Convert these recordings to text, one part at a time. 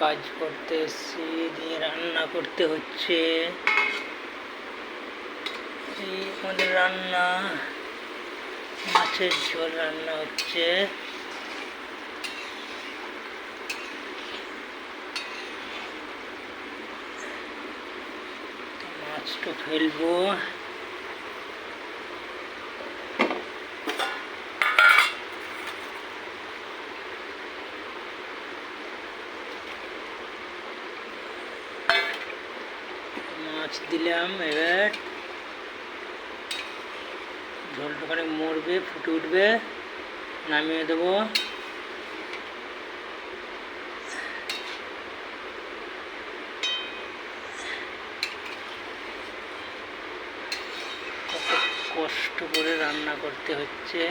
কাজ করতে এসেছি, দিয়ে রান্না করতে হচ্ছে। এই আমাদের রান্না, মাছের ঝোল রান্না হচ্ছে। মাছটা ফেলবো। মাছ দিলাম, এবার ঝোলটা খানিক মরবে, ফুটে উঠবে, নামিয়ে দেবো। কত কষ্ট করে রান্না করতে হচ্ছে।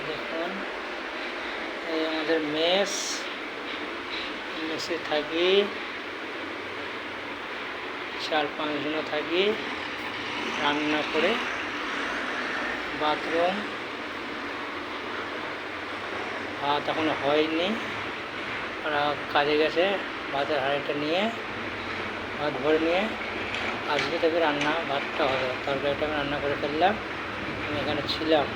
দেখুন, এই আমাদের মেসে থাকি, 4-5 জন থাকি। রান্না করে বাথরুম, ভাত এখনো হয়নি, ওরা কাজে গেছে। ভাতের হাঁড়িটা নিয়ে ভাত ভরে নিয়ে আসবে, তবে ভাতটা হবে। তরকারিটা আমি রান্না করে ফেললাম, আমি এখানে ছিলাম।